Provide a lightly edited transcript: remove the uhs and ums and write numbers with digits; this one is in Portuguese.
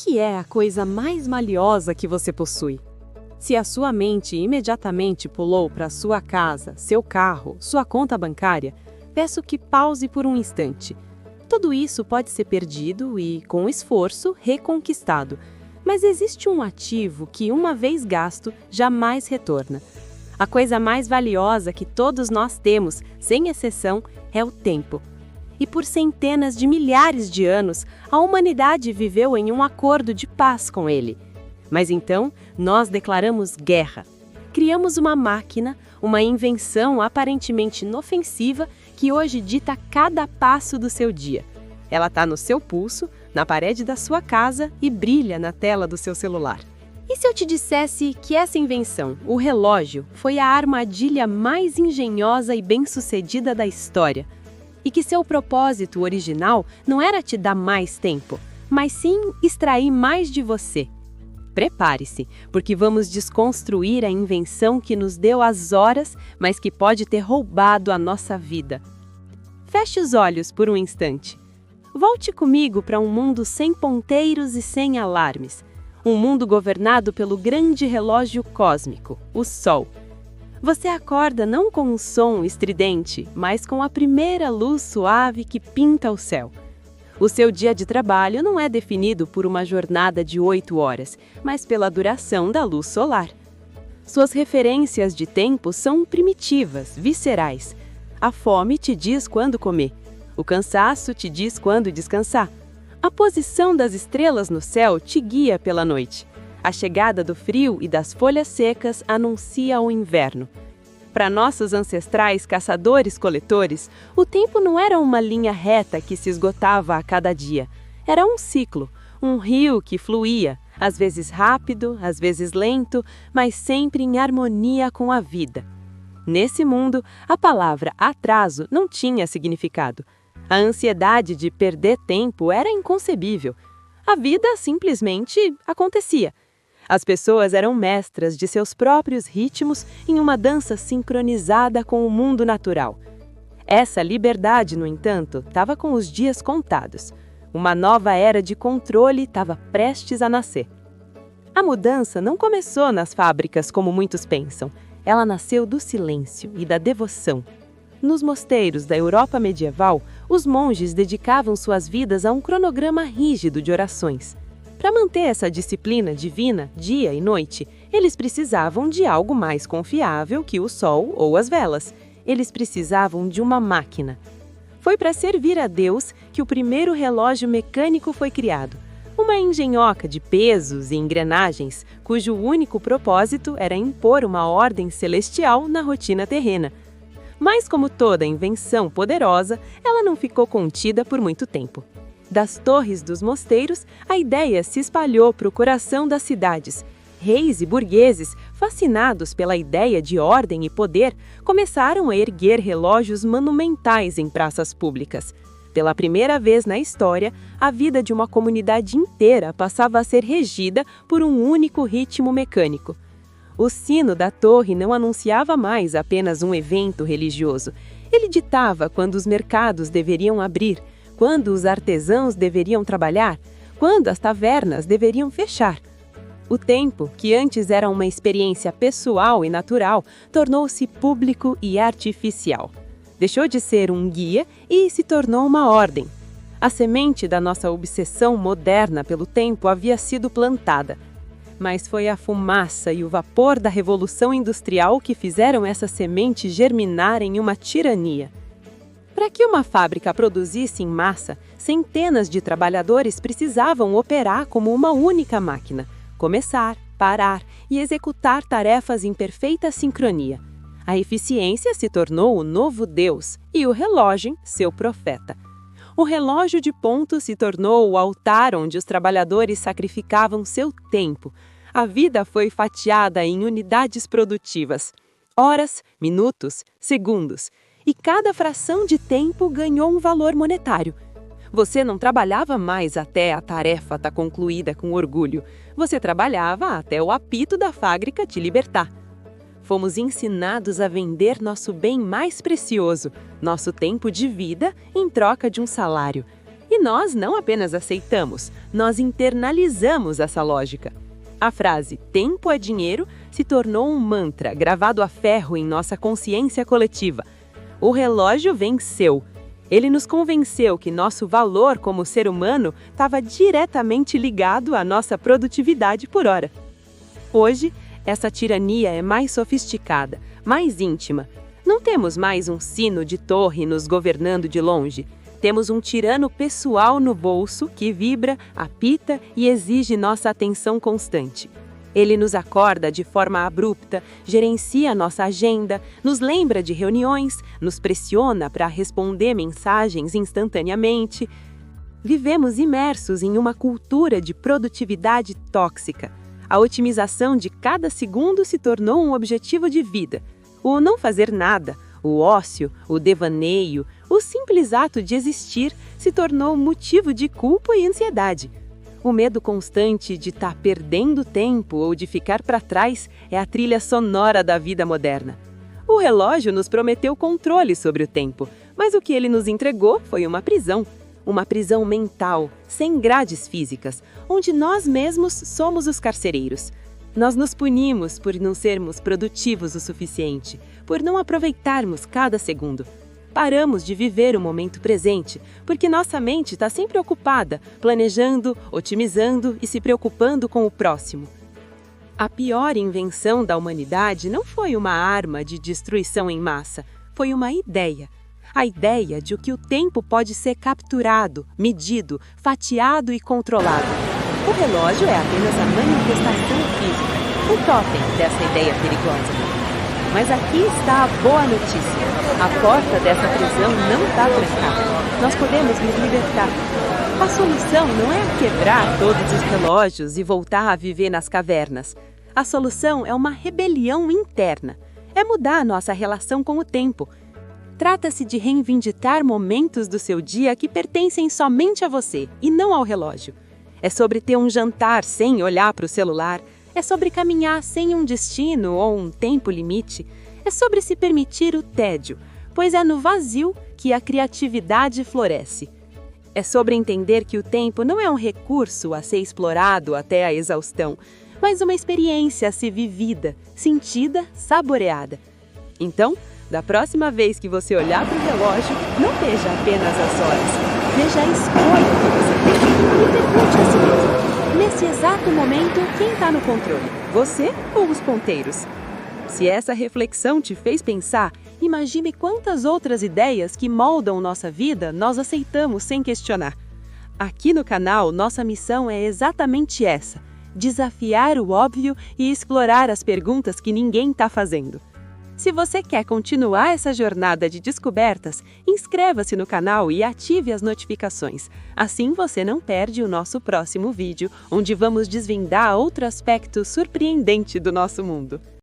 que é a coisa mais valiosa que você possui? Se a sua mente imediatamente pulou para sua casa, seu carro, sua conta bancária, peço que pause por um instante. Tudo isso pode ser perdido e, com esforço, reconquistado. Mas existe um ativo que, uma vez gasto, jamais retorna. A coisa mais valiosa que todos nós temos, sem exceção, é o tempo. E por centenas de milhares de anos, a humanidade viveu em um acordo de paz com ele. Mas então, nós declaramos guerra. Criamos uma máquina, uma invenção aparentemente inofensiva que hoje dita cada passo do seu dia. Ela está no seu pulso, na parede da sua casa e brilha na tela do seu celular. E se eu te dissesse que essa invenção, o relógio, foi a armadilha mais engenhosa e bem-sucedida da história? E que seu propósito original não era te dar mais tempo, mas sim extrair mais de você? Prepare-se, porque vamos desconstruir a invenção que nos deu as horas, mas que pode ter roubado a nossa vida. Feche os olhos por um instante. Volte comigo para um mundo sem ponteiros e sem alarmes. Um mundo governado pelo grande relógio cósmico, o Sol. Você acorda não com um som estridente, mas com a primeira luz suave que pinta o céu. O seu dia de trabalho não é definido por uma jornada de 8 horas, mas pela duração da luz solar. Suas referências de tempo são primitivas, viscerais. A fome te diz quando comer. O cansaço te diz quando descansar. A posição das estrelas no céu te guia pela noite. A chegada do frio e das folhas secas anuncia o inverno. Para nossos ancestrais caçadores-coletores, o tempo não era uma linha reta que se esgotava a cada dia. Era um ciclo, um rio que fluía, às vezes rápido, às vezes lento, mas sempre em harmonia com a vida. Nesse mundo, a palavra atraso não tinha significado. A ansiedade de perder tempo era inconcebível. A vida simplesmente acontecia. As pessoas eram mestras de seus próprios ritmos em uma dança sincronizada com o mundo natural. Essa liberdade, no entanto, estava com os dias contados. Uma nova era de controle estava prestes a nascer. A mudança não começou nas fábricas como muitos pensam. Ela nasceu do silêncio e da devoção. Nos mosteiros da Europa medieval, os monges dedicavam suas vidas a um cronograma rígido de orações. Para manter essa disciplina divina, dia e noite, eles precisavam de algo mais confiável que o sol ou as velas. Eles precisavam de uma máquina. Foi para servir a Deus que o primeiro relógio mecânico foi criado. Uma engenhoca de pesos e engrenagens, cujo único propósito era impor uma ordem celestial na rotina terrena. Mas, como toda invenção poderosa, ela não ficou contida por muito tempo. Das torres dos mosteiros, a ideia se espalhou para o coração das cidades. Reis e burgueses, fascinados pela ideia de ordem e poder, começaram a erguer relógios monumentais em praças públicas. Pela primeira vez na história, a vida de uma comunidade inteira passava a ser regida por um único ritmo mecânico. O sino da torre não anunciava mais apenas um evento religioso. Ele ditava quando os mercados deveriam abrir, quando os artesãos deveriam trabalhar, quando as tavernas deveriam fechar. O tempo, que antes era uma experiência pessoal e natural, tornou-se público e artificial. Deixou de ser um guia e se tornou uma ordem. A semente da nossa obsessão moderna pelo tempo havia sido plantada. Mas foi a fumaça e o vapor da Revolução Industrial que fizeram essa semente germinar em uma tirania. Para que uma fábrica produzisse em massa, centenas de trabalhadores precisavam operar como uma única máquina, começar, parar e executar tarefas em perfeita sincronia. A eficiência se tornou o novo Deus e o relógio, seu profeta. O relógio de ponto se tornou o altar onde os trabalhadores sacrificavam seu tempo. A vida foi fatiada em unidades produtivas, horas, minutos, segundos. E cada fração de tempo ganhou um valor monetário. Você não trabalhava mais até a tarefa estar concluída com orgulho. Você trabalhava até o apito da fábrica te libertar. Fomos ensinados a vender nosso bem mais precioso, nosso tempo de vida, em troca de um salário. E nós não apenas aceitamos, nós internalizamos essa lógica. A frase "tempo é dinheiro" se tornou um mantra gravado a ferro em nossa consciência coletiva. O relógio venceu. Ele nos convenceu que nosso valor como ser humano estava diretamente ligado à nossa produtividade por hora. Hoje, essa tirania é mais sofisticada, mais íntima. Não temos mais um sino de torre nos governando de longe. Temos um tirano pessoal no bolso que vibra, apita e exige nossa atenção constante. Ele nos acorda de forma abrupta, gerencia nossa agenda, nos lembra de reuniões, nos pressiona para responder mensagens instantaneamente. Vivemos imersos em uma cultura de produtividade tóxica. A otimização de cada segundo se tornou um objetivo de vida. O não fazer nada, o ócio, o devaneio, o simples ato de existir se tornou motivo de culpa e ansiedade. O medo constante de estar perdendo tempo ou de ficar para trás é a trilha sonora da vida moderna. O relógio nos prometeu controle sobre o tempo, mas o que ele nos entregou foi uma prisão mental, sem grades físicas, onde nós mesmos somos os carcereiros. Nós nos punimos por não sermos produtivos o suficiente, por não aproveitarmos cada segundo. Paramos de viver o momento presente, porque nossa mente está sempre ocupada, planejando, otimizando e se preocupando com o próximo. A pior invenção da humanidade não foi uma arma de destruição em massa, foi uma ideia. A ideia de que o tempo pode ser capturado, medido, fatiado e controlado. O relógio é apenas a manifestação física, o totem dessa ideia perigosa. Mas aqui está a boa notícia. A porta dessa prisão não está trancada. Nós podemos nos libertar. A solução não é quebrar todos os relógios e voltar a viver nas cavernas. A solução é uma rebelião interna. É mudar nossa relação com o tempo. Trata-se de reivindicar momentos do seu dia que pertencem somente a você e não ao relógio. É sobre ter um jantar sem olhar para o celular. É sobre caminhar sem um destino ou um tempo limite. É sobre se permitir o tédio, pois é no vazio que a criatividade floresce. É sobre entender que o tempo não é um recurso a ser explorado até a exaustão, mas uma experiência a ser vivida, sentida, saboreada. Então, da próxima vez que você olhar para o relógio, não veja apenas as horas. Veja a escolha que você fez e pergunte a si mesmo: nesse exato momento, quem está no controle? Você ou os ponteiros? Se essa reflexão te fez pensar, imagine quantas outras ideias que moldam nossa vida nós aceitamos sem questionar. Aqui no canal, nossa missão é exatamente essa: desafiar o óbvio e explorar as perguntas que ninguém está fazendo. Se você quer continuar essa jornada de descobertas, inscreva-se no canal e ative as notificações. Assim você não perde o nosso próximo vídeo, onde vamos desvendar outro aspecto surpreendente do nosso mundo.